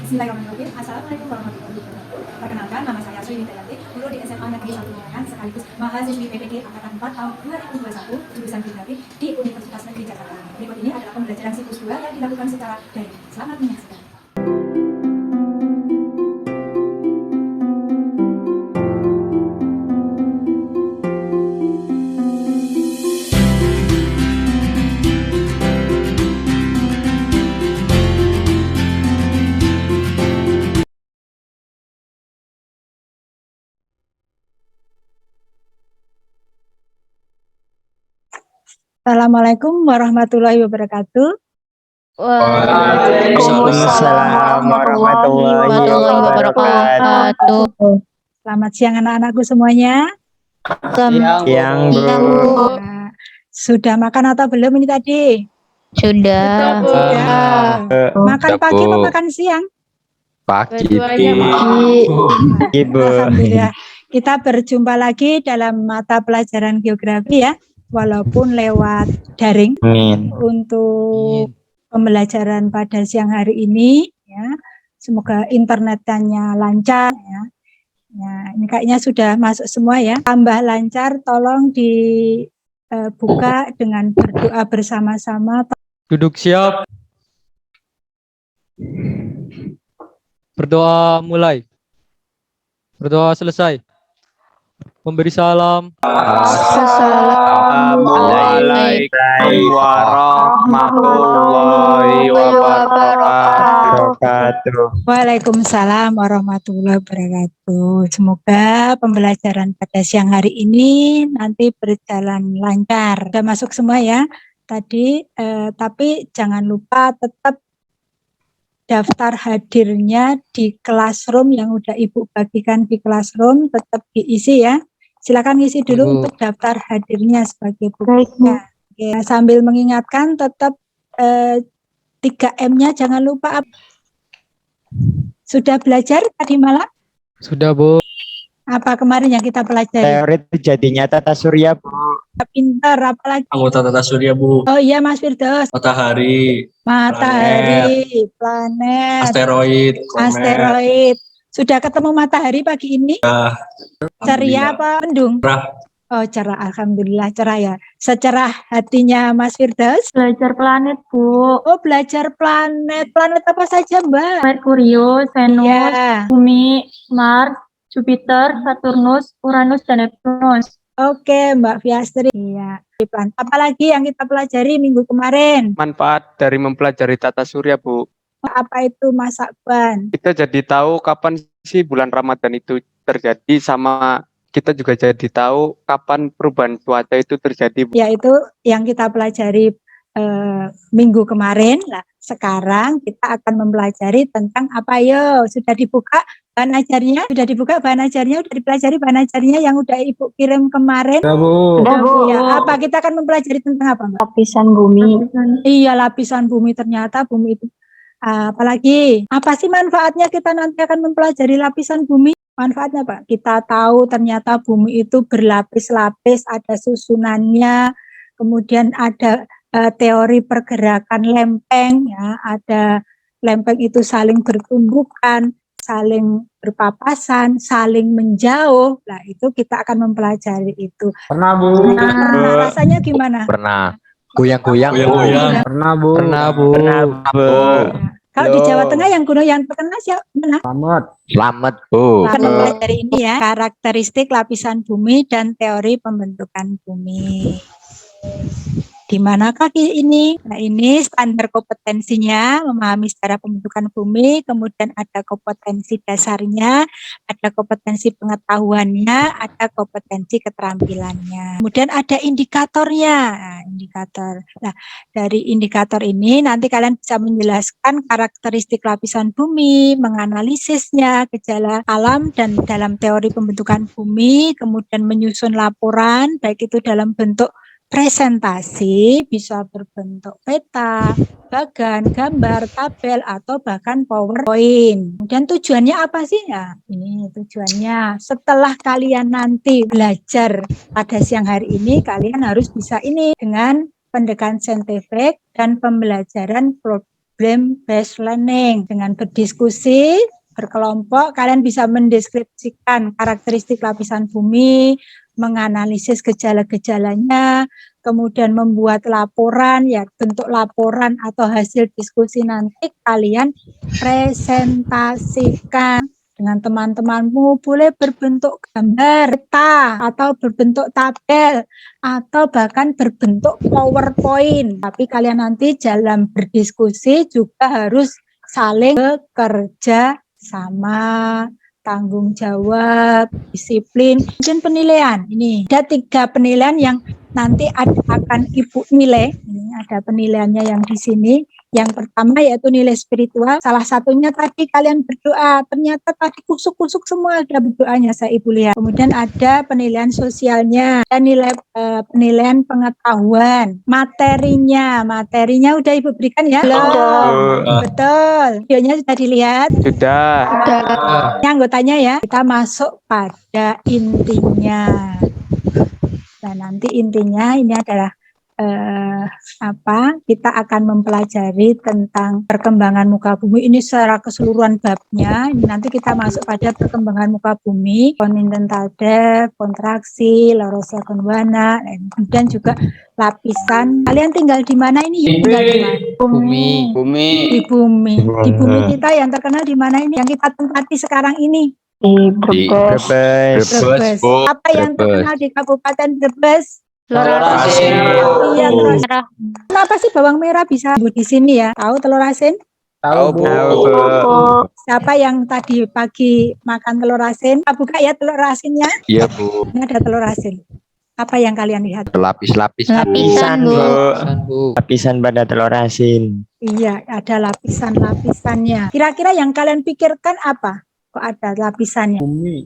Bismillahirrahmanirrahim. Assalamualaikum warahmatullahi wabarakatuh. Perkenalkan, nama saya Sri Widianti, guru di SMA Negeri 1 Mangan, sekaligus mahasiswi PPG Angkatan 4 tahun 2021, jurusan Geografi di Universitas Negeri Jakarta. Berikut ini adalah pembelajaran siklus 2 yang dilakukan secara daring. Selamat menyaksikan. Assalamualaikum warahmatullahi wabarakatuh. Waalaikumsalam warahmatullahi wabarakatuh. Selamat siang anak-anakku semuanya. Siang, Bu. Nah, sudah makan atau belum ini tadi? Sudah. Makan pagi atau makan siang? Pagi, Bu. Alhamdulillah. Kita berjumpa lagi dalam mata pelajaran geografi ya, walaupun lewat daring. Untuk pembelajaran pada siang hari ini ya. Semoga internetnya lancar ya. Ya, ini kayaknya sudah masuk semua ya. Tambah lancar, tolong dibuka dengan berdoa bersama-sama. Duduk siap. Berdoa mulai. Berdoa selesai. Memberi salam. Assalamualaikum warahmatullahi wabarakatuh. Waalaikumsalam warahmatullahi wabarakatuh. Semoga pembelajaran pada siang hari ini nanti berjalan lancar. Sudah masuk semua ya tadi, tapi jangan lupa tetap daftar hadirnya di Classroom yang udah Ibu bagikan di Classroom tetap diisi ya. Silakan isi dulu untuk daftar hadirnya sebagai buktinya. Ya, sambil mengingatkan tetap 3M-nya jangan lupa. Sudah belajar tadi malam? Sudah, Bu. Apa kemarin yang kita pelajari? Teori terjadinya tata surya, Bu. Pintar, apalagi? Anggota tata surya, Bu. Oh iya, Mas Firdaus. Matahari, planet, asteroid, komet. asteroid. Sudah ketemu matahari pagi ini? Ceria apa mendung? Cerah. Oh, cerah. Alhamdulillah cerah ya. Secerah hatinya Mas Firdaus? Belajar planet, Bu. Oh, belajar planet. Planet apa saja, Mbak? Merkurius, Venus, Iya. Bumi, Mars, Jupiter, Saturnus, Uranus, dan Neptunus. Oke, Mbak Fiastri. Iya. Apalagi yang kita pelajari minggu kemarin? Manfaat dari mempelajari tata surya, Bu. Apa itu Mas Akban? Kita jadi tahu kapan sih bulan Ramadan itu terjadi, sama kita juga jadi tahu kapan perubahan cuaca itu terjadi, Bu. Yaitu yang kita pelajari minggu kemarin. Nah, sekarang kita akan mempelajari tentang apa yo? Sudah dibuka bahan ajarnya? Sudah dibuka bahan ajarnya? Sudah dipelajari bahan ajarnya yang udah Ibu kirim kemarin? Ya, Bu. Ya, apa kita akan mempelajari tentang apa, Mbak? Lapisan bumi. Iya, lapisan bumi. Ternyata bumi itu apalagi apa sih manfaatnya kita nanti akan mempelajari lapisan bumi? Manfaatnya Pak, kita tahu ternyata bumi itu berlapis-lapis, ada susunannya, kemudian ada teori pergerakan lempeng, ya, ada lempeng itu saling bertumbukan, saling berpapasan, saling menjauh. Nah, itu kita akan mempelajari itu. Pernah, Bu. Nah, rasanya gimana? Pernah. Goyang-goyang. Pernah, Bu. Pernah, Bu. Kalau di Jawa Tengah yang gunung yang terkenal siapa? Selamat, Bu. Akan mempelajari ini ya, karakteristik lapisan bumi dan teori pembentukan bumi. Di manakah ini? Nah, ini standar kompetensinya, memahami secara pembentukan bumi, kemudian ada kompetensi dasarnya, ada kompetensi pengetahuannya, ada kompetensi keterampilannya. Kemudian ada indikatornya. Nah, indikator. Nah, dari indikator ini nanti kalian bisa menjelaskan karakteristik lapisan bumi, menganalisisnya, gejala alam dan dalam teori pembentukan bumi, kemudian menyusun laporan, baik itu dalam bentuk presentasi, bisa berbentuk peta, bagan, gambar, tabel, atau bahkan PowerPoint. Kemudian tujuannya apa sih? Ya, ini tujuannya setelah kalian nanti belajar pada siang hari ini, kalian harus bisa ini dengan pendekatan saintifik dan pembelajaran problem based learning. Dengan berdiskusi, berkelompok, kalian bisa mendeskripsikan karakteristik lapisan bumi, menganalisis gejala-gejalanya, kemudian membuat laporan, ya bentuk laporan atau hasil diskusi nanti kalian presentasikan dengan teman-temanmu, boleh berbentuk gambar, peta, atau berbentuk tabel, atau bahkan berbentuk PowerPoint. Tapi kalian nanti dalam berdiskusi juga harus saling bekerja sama, tanggung jawab, disiplin, dan penilaian. Ini ada 3 penilaian yang nanti akan Ibu nilai. Ini ada penilaiannya yang di sini. Yang pertama yaitu nilai spiritual. Salah satunya tadi kalian berdoa. Ternyata tadi kusuk-kusuk semua ada berdoanya, saya Ibu lihat. Kemudian ada penilaian sosialnya. Ada nilai penilaian pengetahuan. Materinya udah Ibu berikan ya? Belum. Betul. Videonya sudah dilihat? Sudah. Ini anggotanya ya. Kita masuk pada intinya. Nah, nanti intinya ini adalah kita akan mempelajari tentang perkembangan muka bumi ini secara keseluruhan babnya. Ini nanti kita masuk pada perkembangan muka bumi, continental depth, kontraksi, Laurasia Gondwana, dan juga lapisan. Kalian tinggal di mana ini? Tinggal di mana? Bumi. Di bumi. Di bumi kita yang terkenal di mana ini? Yang kita tempati sekarang ini? Di Brebes. Brebes. Apa yang terkenal di Kabupaten Brebes? Telur asin. Iya, telur asin. Kenapa sih bawang merah bisa tumbuh di sini ya? Tahu telur asin? Tahu, Bu. Siapa yang tadi pagi makan telur asin? Buka ya telur asinnya. Iya, Bu. Ini ada telur asin. Apa yang kalian lihat? Lapis-lapis. Lapisan, Bu. Bu. Lapisan pada telur asin. Iya, ada lapisan-lapisannya. Kira-kira yang kalian pikirkan apa? Kok ada lapisannya? Bumi.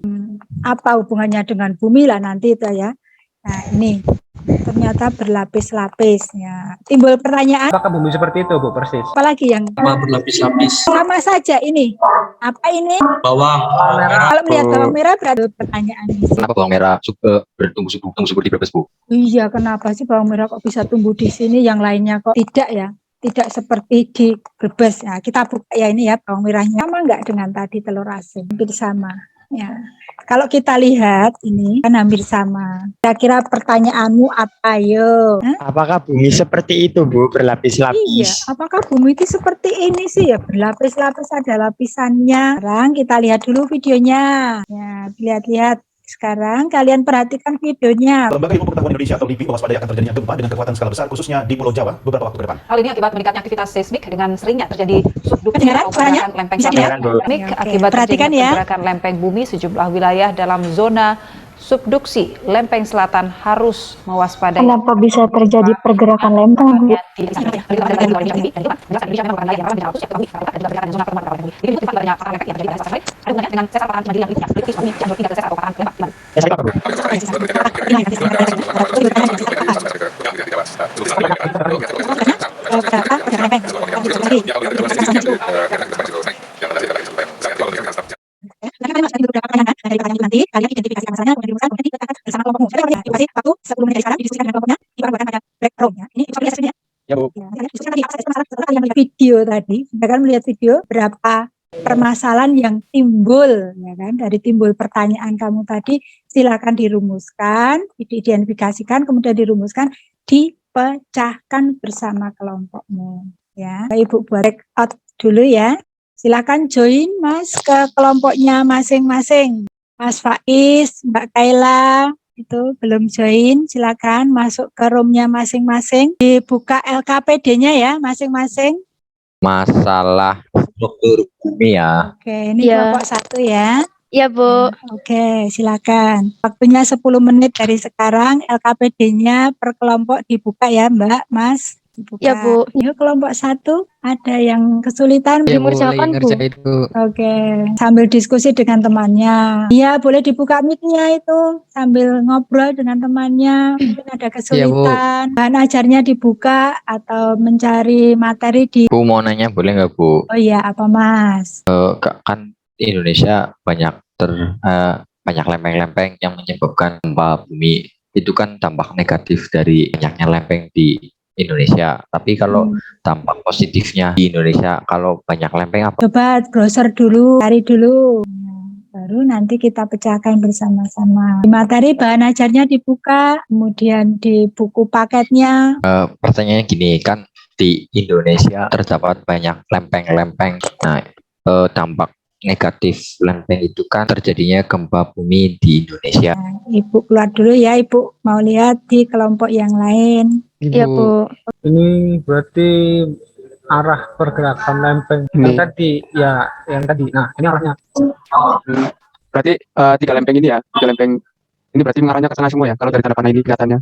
Apa hubungannya dengan bumi lah nanti itu ya. Nah, ini ternyata berlapis-lapis ya. Timbul pertanyaan, Apakah bumi seperti itu, Bu, persis? apalagi yang Sama berlapis-lapis. sama saja ini. Apa ini? Bawang merah. Kalau melihat bawang merah berarti pertanyaan ini. Kenapa bawang merah suka bertumbuh subur di Brebes, Bu? Iya, kenapa sih bawang merah kok bisa tumbuh di sini, yang lainnya kok tidak ya? Tidak seperti di Brebes. Nah, kita buka ya ini ya bawang merahnya. Sama enggak dengan tadi telur asin? Hampir sama. Ya. Kalau kita lihat ini kan hampir sama. Kira-kira pertanyaanmu apa yo? Apakah bumi seperti itu, Bu? Iya, Berlapis-lapis. apakah bumi itu seperti ini sih ya? Berlapis-lapis, ada lapisannya. Sekarang kita lihat dulu videonya. Ya, lihat-lihat. Sekarang kalian perhatikan videonya. Lembaga Ilmu Pengetahuan Indonesia atau LIPI mewaspadai akan terjadinya gempa dengan kekuatan skala besar khususnya di Pulau Jawa beberapa waktu ke depan. Hal ini akibat meningkatnya aktivitas seismik dengan seringnya terjadi subduksi Kedengaran atau suaranya? pergerakan lempeng Bisa kedengaran, Bu. tektonik Oke, akibat perhatikan terjadinya ya. pergerakan lempeng bumi sejumlah wilayah dalam zona subduksi lempeng selatan harus mewaspadai. Kenapa bisa terjadi pergerakan lempeng, Bu? Nanti kalian masuk beberapa pertanyaan dari pertanyaan itu nanti kalian identifikasi masalahnya, kemudian dirumuskan, kemudian kita akan bersama kelompokmu. Saya beri waktu 10 menit dari sekarang didiskusikan dengan kelompoknya, diperbuatkan pada background ya. Ini coba lihat screen-nya. Ya, Bu. Ya, kalian diskusikan tadi apa saja masalah setelah kalian melihat Video tadi, kita kan melihat video berapa permasalahan yang timbul ya kan, dari timbul pertanyaan kamu tadi, silakan dirumuskan, diidentifikasikan, kemudian dirumuskan, dipecahkan bersama kelompokmu ya. Ibu buat check out dulu ya. Silakan join Mas ke kelompoknya masing-masing. Mas Faiz, Mbak Kaila itu belum join, silakan masuk ke roomnya masing-masing. Dibuka LKPD-nya ya masing-masing. Masalah struktur bumi ya. Oke, ini Ya. kelompok 1 ya. Iya, Bu. Oke, silakan. Waktunya 10 menit dari sekarang. LKPD-nya per kelompok dibuka ya, Mbak, Mas. Dibuka. Ya, Bu. Yuk, kelompok 1 ada yang kesulitan. Ya, Bu, lagi Dikerjakan, Bu. ngerjain itu. Oke, sambil diskusi dengan temannya. Iya, boleh dibuka mic-nya itu sambil ngobrol dengan temannya. Mungkin ada kesulitan. Bahan ajarnya dibuka atau mencari materi di. Bu mau nanya boleh nggak, Bu? Oh iya, apa Mas? Kan di Indonesia banyak lempeng-lempeng yang menyebabkan gempa bumi. Itu kan dampak negatif dari banyaknya lempeng di Indonesia. Tapi kalau dampak positifnya di Indonesia kalau banyak lempeng apa? Coba browser dulu, cari dulu. Baru nanti kita pecahkan bersama-sama. Di materi bahan ajarnya dibuka, kemudian di buku paketnya. Pertanyaannya gini, kan di Indonesia terdapat banyak lempeng-lempeng. Nah, dampak negatif lempeng itu kan terjadinya gempa bumi di Indonesia. Ibu keluar dulu ya, Ibu mau lihat di kelompok yang lain. Iya, Bu. Ini berarti arah pergerakan lempeng. Ini. Yang tadi, ya, yang tadi. Nah, ini arahnya. Berarti 3 lempeng ini ya, 3 lempeng ini berarti mengarahnya ke sana semua ya, kalau dari tanda panah ini kelihatannya.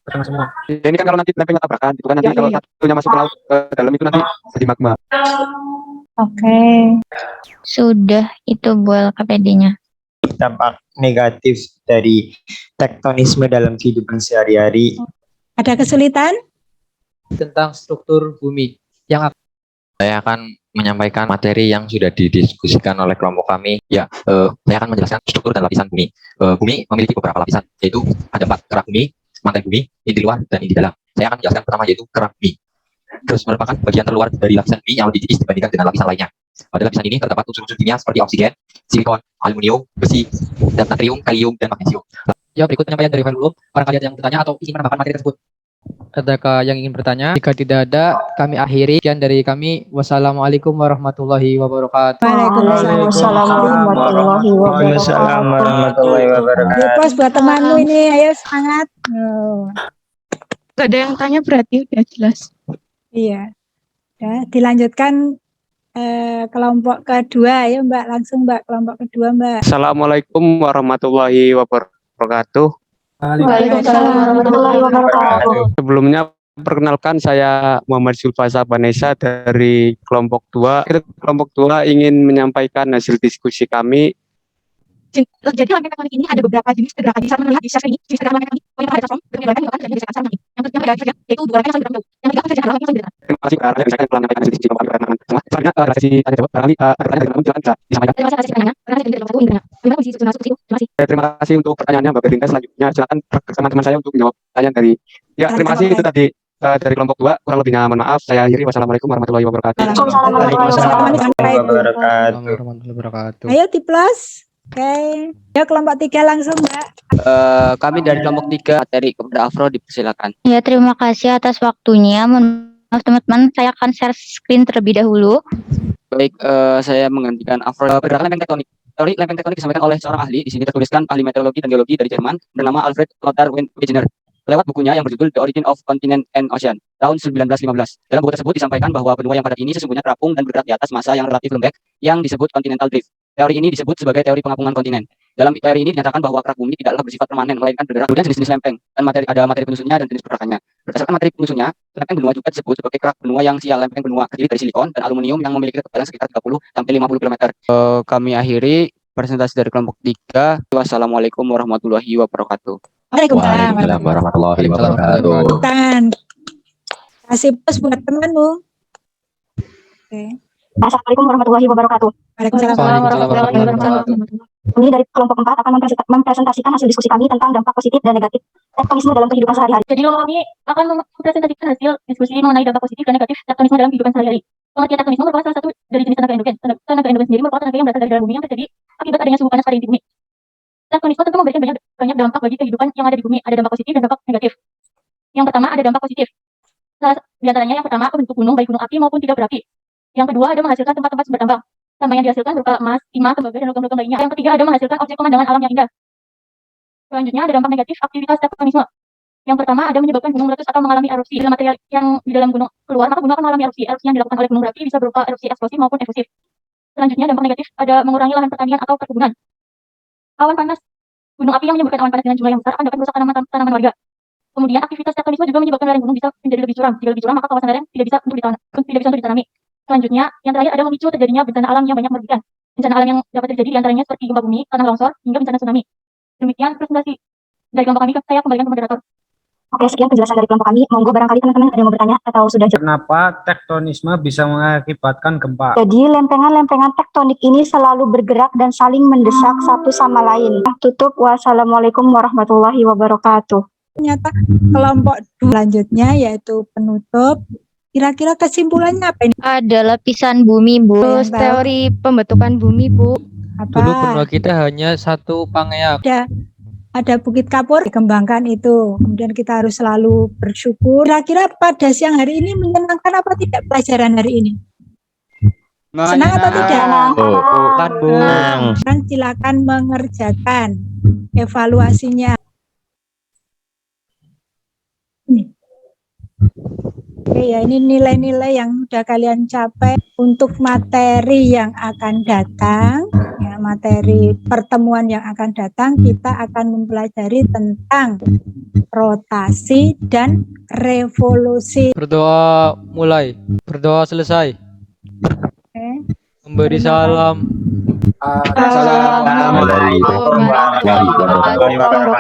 Ke tengah semua. Ya, ini kan kalau nanti lempengnya tabrakan, itu kan nanti Ya, kalau iya. satunya masuk ke laut ke dalam itu nanti jadi magma. Oke. Sudah itu Bu LKPD-nya. Dampak negatif dari tektonisme dalam kehidupan sehari-hari. Ada kesulitan? Tentang struktur bumi yang Saya akan menyampaikan materi yang sudah didiskusikan oleh kelompok kami. Ya, saya akan menjelaskan struktur dan lapisan bumi. Bumi memiliki beberapa lapisan, yaitu ada 4 kerak bumi, mantai bumi, inti luar, dan inti dalam. Saya akan menjelaskan pertama yaitu kerak bumi. Terus merupakan bagian terluar dari lapisan bumi yang lebih tipis dibandingkan dengan lapisan lainnya. Pada lapisan ini terdapat unsur-unsur kimia seperti oksigen, silikon, aluminium, besi, dan natrium, kalium, dan magnesium. ya berikut penyampaian dari Khairul. Barangkali ada yang bertanya atau ingin menambahkan materi tersebut. Adakah yang ingin bertanya? Jika tidak ada, kami akhiri. Sekian dari kami. Wassalamualaikum warahmatullahi wabarakatuh. Waalaikumsalam warahmatullahi wabarakatuh. Repost buat temanmu ini, ayo semangat. Gak ada yang tanya berarti udah jelas. Iya. Ya, dilanjutkan kelompok kedua ya Mbak, langsung Mbak, kelompok kedua Mbak. Assalamualaikum warahmatullahi wabarakatuh. Waalaikumsalam warahmatullahi wabarakatuh. Sebelumnya perkenalkan saya Muhammad Zulfasa Vanessa dari kelompok 2. Kita kelompok 2 ingin menyampaikan hasil diskusi kami. Jadi lempeng tektonik ini ada beberapa jenis pergerakan. Bisa melihat di slide ini, jenis pergerakan lempeng ini pada transform berdasarkan menyebabkan terjadi gesekan saling. Yang pertama ada yaitu 2 lempeng yang saling bertemu. Yang ketiga terjadi adalah lempeng yang saling bertemu. Terima kasih karena saya telah menyampaikan hasil diskusi kelompok kami pada semua. Selanjutnya sesi tanya jawab. Barangkali ada pertanyaan dari teman-teman silakan bisa disampaikan. Terima kasih atas pertanyaannya. Karena saya tidak dapat satu ingin bertanya. Terima kasih sudah masuk ke situ. Terima kasih. Terima kasih untuk pertanyaannya Mbak Berinda. Selanjutnya silakan teman-teman saya untuk menjawab pertanyaan dari. Ya, terima kasih itu tadi dari kelompok 2. Kurang lebihnya mohon maaf. Saya akhiri. Wassalamualaikum warahmatullahi wabarakatuh. Warahmatullahi wabarakatuh. Ayo tiplos. Oke. Ya kelompok 3 langsung Mbak. Kami dari kelompok 3 materi kepada Afro dipersilakan. Ya, terima kasih atas waktunya. Mohon maaf teman-teman, saya akan share screen terlebih dahulu. Baik, saya menggantikan Afro. Pergerakan lempeng tektonik. Teori lempeng tektonik disampaikan oleh seorang ahli. Di sini tertuliskan ahli meteorologi dan geologi dari Jerman bernama Alfred Lothar Wegener. Lewat bukunya yang berjudul The Origin of Continent and Ocean tahun 1915. Dalam buku tersebut disampaikan bahwa benua yang padat ini sesungguhnya terapung dan bergerak di atas massa yang relatif lembek yang disebut continental drift. Teori ini disebut sebagai teori pengapungan kontinen. Dalam teori ini dinyatakan bahwa kerak bumi tidaklah bersifat permanen, melainkan bergerak. Kemudian jenis-jenis lempeng dan ada materi penyusunnya dan jenis pergerakannya. Berdasarkan materi penyusunnya, lempeng benua juga disebut sebagai kerak benua yang sial. Lempeng benua terdiri dari silikon dan aluminium yang memiliki ketebalan sekitar 30 sampai 50 km. Kami akhiri presentasi dari kelompok 3. Wassalamualaikum warahmatullahi wabarakatuh. Waalaikumsalam warahmatullahi wabarakatuh. Tangan. Kasih pos buat temanmu. Oke. Assalamualaikum warahmatullahi wabarakatuh. Waalaikumsalam warahmatullahi wabarakatuh. Kami dari kelompok 4 akan mempresentasikan hasil diskusi kami tentang dampak positif dan negatif tektonisme dalam kehidupan sehari-hari. Jadi kelompok kami akan mempresentasikan hasil diskusi mengenai dampak positif dan negatif tektonisme dalam kehidupan sehari-hari. Pengertian tektonisme merupakan salah satu dari jenis tenaga endogen. Tenaga endogen sendiri merupakan tenaga yang berasal dari dalam bumi yang terjadi akibat adanya suhu panas pada inti bumi. Tektonisme tentu memberikan banyak dampak bagi kehidupan yang ada di bumi. Ada dampak positif dan dampak negatif. Yang pertama ada dampak positif. Salah di antaranya yang pertama bentuk gunung, baik gunung api maupun tidak berapi. Yang kedua ada menghasilkan tempat-tempat sumber tambang. Tambang yang dihasilkan berupa emas, timah, tembaga, dan logam-logam lainnya. Yang ketiga ada menghasilkan objek pemandangan alam yang indah. Selanjutnya ada dampak negatif aktivitas tektonisme. Yang pertama ada menyebabkan gunung meletus atau mengalami erupsi. Bila material yang di dalam gunung keluar, maka gunung akan mengalami erupsi. Erupsi yang dilakukan oleh gunung berapi bisa berupa erupsi eksplosif maupun efusif. Selanjutnya dampak negatif ada mengurangi lahan pertanian atau perkebunan. Awan panas. Gunung api yang menyebabkan awan panas dengan jumlah yang besar akan dapat merusak tanaman warga. Kemudian aktivitas tektonisme juga menyebabkan lereng gunung bisa menjadi lebih curam. Jika lebih curam, maka kawasan lereng tidak bisa untuk ditanami. Selanjutnya, yang terakhir ada memicu terjadinya bencana alam yang banyak merugikan. Bencana alam yang dapat terjadi diantaranya seperti gempa bumi, tanah longsor, hingga bencana tsunami. Demikian presentasi dari kelompok kami. Saya kembalikan ke moderator. Oke, sekian penjelasan dari kelompok kami. Monggo barangkali teman-teman ada yang mau bertanya atau sudah jawab. Kenapa tektonisme bisa mengakibatkan gempa? Jadi lempengan-lempengan tektonik ini selalu bergerak dan saling mendesak satu sama lain. Tutup. Wassalamualaikum warahmatullahi wabarakatuh. Ternyata kelompok selanjutnya yaitu penutup. Kira-kira kesimpulannya apa ini? Ada lapisan bumi, Bu. Terus Tahu. teori pembentukan bumi, Bu. Dulu benua Apa? kita hanya satu Pangea. Ada Bukit Kapur dikembangkan itu. Kemudian kita harus selalu bersyukur. Kira-kira pada siang hari ini menyenangkan apa tidak pelajaran hari ini? Senang atau tidak? Bukan, Bu. Sekarang silakan mengerjakan evaluasinya. Nih. Oke ya, ini nilai-nilai yang sudah kalian capai untuk materi yang akan datang. Ya, materi pertemuan yang akan datang, kita akan mempelajari tentang rotasi dan revolusi. Berdoa mulai, berdoa selesai. Oke. Memberi salam. Assalamualaikum warahmatullahi wabarakatuh.